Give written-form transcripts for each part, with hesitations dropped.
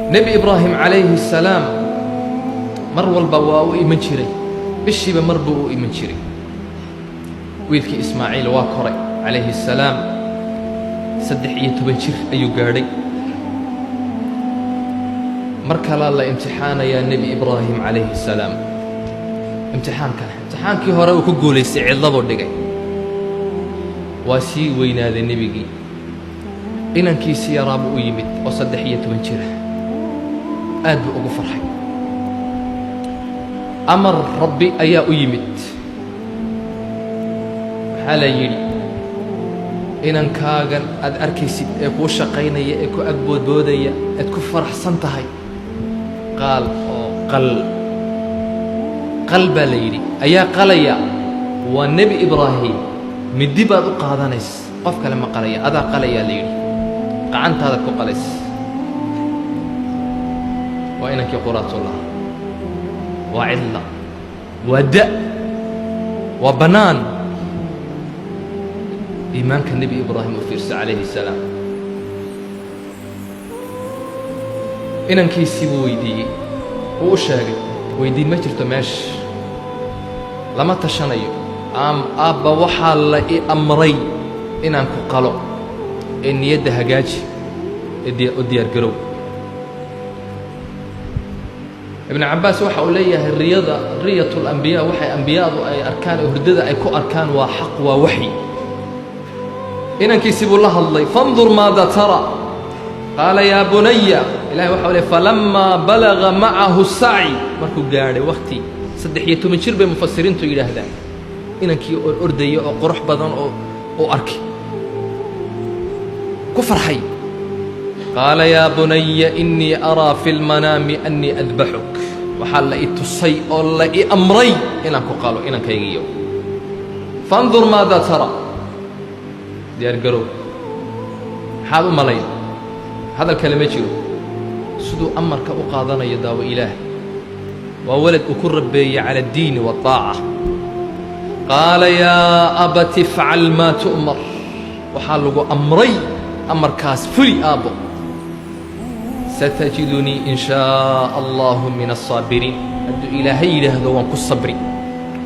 nebi ibraahim calayhi الsalaam mar walba waa u iman jiray, bishiiba mar buu u iman jiray. wiilkii ismaaciil waa koray calayhi الsalaam, 13 jir ayuu gaadhay. mar kalaa la imtixaanayaa nebi ibraahim calayhi الsalaam. imtixaankii hore uu ku guulaystay, cidladuu dhigay. waa sii weynaaday nebigii, inankiisii yaraabuu u yimid oo 13 jira. aad buu ugu farxay. amar rabbi ayaa u yimid. waxaa la yidhi inankaagan aad arkaysid ee kuu shaqaynaya, ee ku agboodboodaya, eed ku faraxsan tahay, qaal oo qal baa la yidhi, ayaa qalaya. waa nebi ibraahim, middi baad u qaadanays, qof kale ma qalaya, adaa qalayaa la yidhi, qacantaadaad ku qalays. waa inankii quraatullah, waa cidla, waa da', waa bannaan. iimaanka nebi ibraahim u fiirsa calayhi الsalaam. inankiisii buu weydiiyey, wuu u sheegay, weydiin ma jirto meesha, lama tashanayo. aabba waxaa la i amray inaan ku qalo, ee niyadda hagaaji, ee u diyaargarow. ibnu cabbaas waxa uu leeyahay riyat اlambiyaa, waxay ambiyadu ay arkaan ee hurdada ay ku arkaan waa xaq, waa waxyi. inankiisii buu la hadlay, fandur maada tara. qaala yaa bunaya, ilahay waxa u leey falammaa balaga macahu sacyi, markuu gaadhay wakhti 13 jir bay mufasiriintu yidhaahdaan, inankii oo ordaya oo qurux badan oo arkay, ku farxay. qaala yaa bunaya innii araa fi lmanaami annii adbaxuk, waxaa la i tusay oo la i amray inaan ku qalo inankaygiiyo. fandur maada tara, diyaargarow. maxaad u malayn? hadal kale ma jiro. siduu amarka u qaadanayo daawo ilaah. waa walad uu ku rabbeeyey cala addiini waالطaaca. qaala yaa abati ifcal maa tu'mar, waxaa lagu amray amarkaas fuli aabbo. satajidunii in shaaء allahu min الصaabiriin, hadduu ilaahay yidhaahdo waan ku sabri,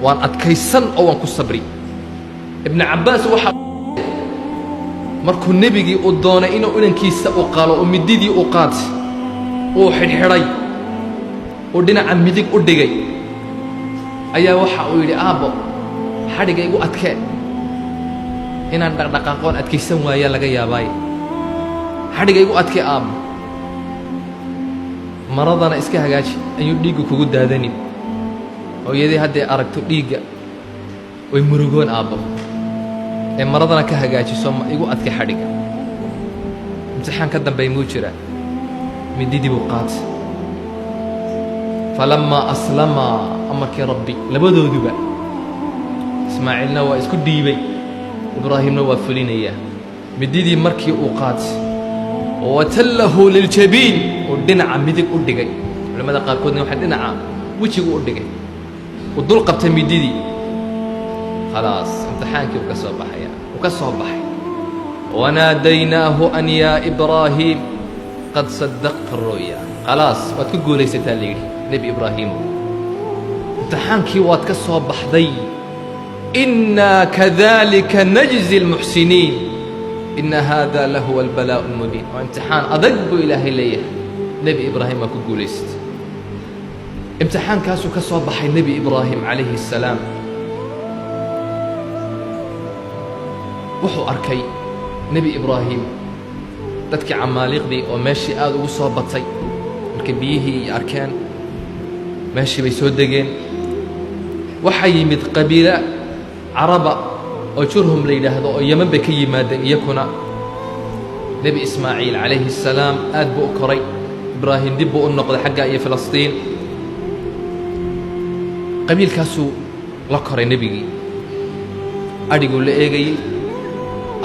waan adkaysan oo waan ku sabri. ibnu cabbaas waxa markuu nebigii uu doonay inuu inankiisa u qalo oo mididii u qaatay, uu xidhxidhay, uu dhinaca midig u dhigay, ayaa waxa uu yidhi aabbo xadhiga igu adkee, inaan dhaqdhaqaaqoon adkaysan waayaa laga yaabaaye, xadhiga igu adkee aabbo, maradana iska hagaaji, ayuu dhiiggu kugu daadanin. hooyadii hadday aragto dhiigga way murugoon aabbo, ee maradana ka hagaajiso igu adke xadhiga. imtixaan ka dambeey muu jiraa, mididii buu qaatay. falammaa aslamaa, amarkii rabbi, labadooduba, ismaaciilna waa isku dhiibay, ibraahimna waa fulinayaa. mididii markii uu qaatay, watallahu liljabiin, uu dhinaca midig u dhigay. culimmada qaarkoodna waxay dhinaca wejigu u dhigay, uu dul qabtay mididii. khalaas, imtixaankii uu ka soo baxaya, uu ka soo baxay. wanaadaynaahu an yaa ibraahiim qad sadaqta ru'ya. khalaas, waad ka guulaysataa la yidhi nebi ibraahiimo, imtixaankii waad ka soo baxday. innaa kadalika najzi اlmuxsiniin, ina hada lahuwa albalaa'u اlmubiin. waa imtixaan adag buu ilaahay leeyahay. nebi ibraahim waa ku guulaystay. imtixaankaasuu ka soo baxay nebi ibraahim calayhi الsalaam. wuxuu arkay nebi ibraahim dadkii camaaliiqdii oo meeshii aad ugu soo batay. markay biyihii arkeen, meeshii bay soo degeen. waxaa yimid qabiilo caraba oo jurhum la yidhaahdo, oo yeman bay ka yimaadeen iyakuna. nebi ismaaciil calayhi الsalaam aad buu u koray. ibraahim dib buu u noqday xagga iyo filistiin. qabiilkaasuu la koray nebigii. adhiguu la eegayey,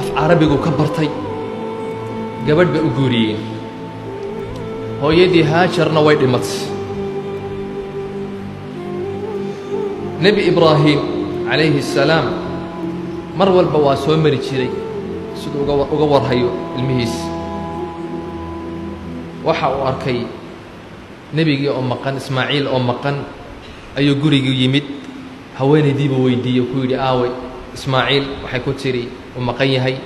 af carabiguu ka bartay. gabadh bay u guuriyeen. hooyadii haajarna way dhimatay. nebi ibraahim calayhi الsalaam mar walba waa soo mari jiray siduu uga warhayo ilmihiisa. waxa uu arkay nebigii oo maqan ismaaciil oo maqan ayuu gurigii yimid haweenaydiiba weydiiyey ku yidhi aaway ismaaciil waxay ku tiri uu maqan yahay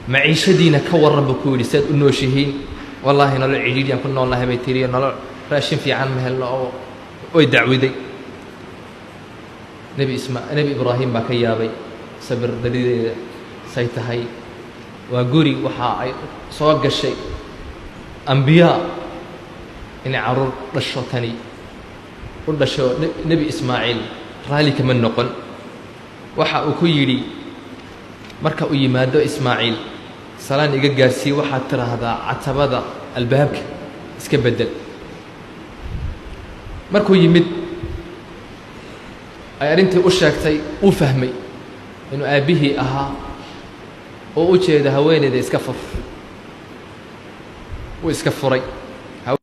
maciishadiina ka warran buu ku yidhi saad u nooshihiin wallaahi nolol cidhiidhiyaan ku noolnahay bay tiri nolol raashin fiican ma helno oo way dacwiday nebi ibraahim baa ka yaabay sabir dalideeda say tahay waa guri waxa ay soo gashay ambiyaa inay carruur dhasho tani u dhasho nebi ismaaciil raalli kama noqon waxa uu ku yidhi marka uu yimaado ismaaciil salaan iga gaarsiiye waxaad tidhaahdaa catabada albaabka iska beddel markuu yimid ay arrintii u sheegtay uu fahmay inuu aabbihii ahaa oo u jeeda haweenayda iska fur wuu iska furay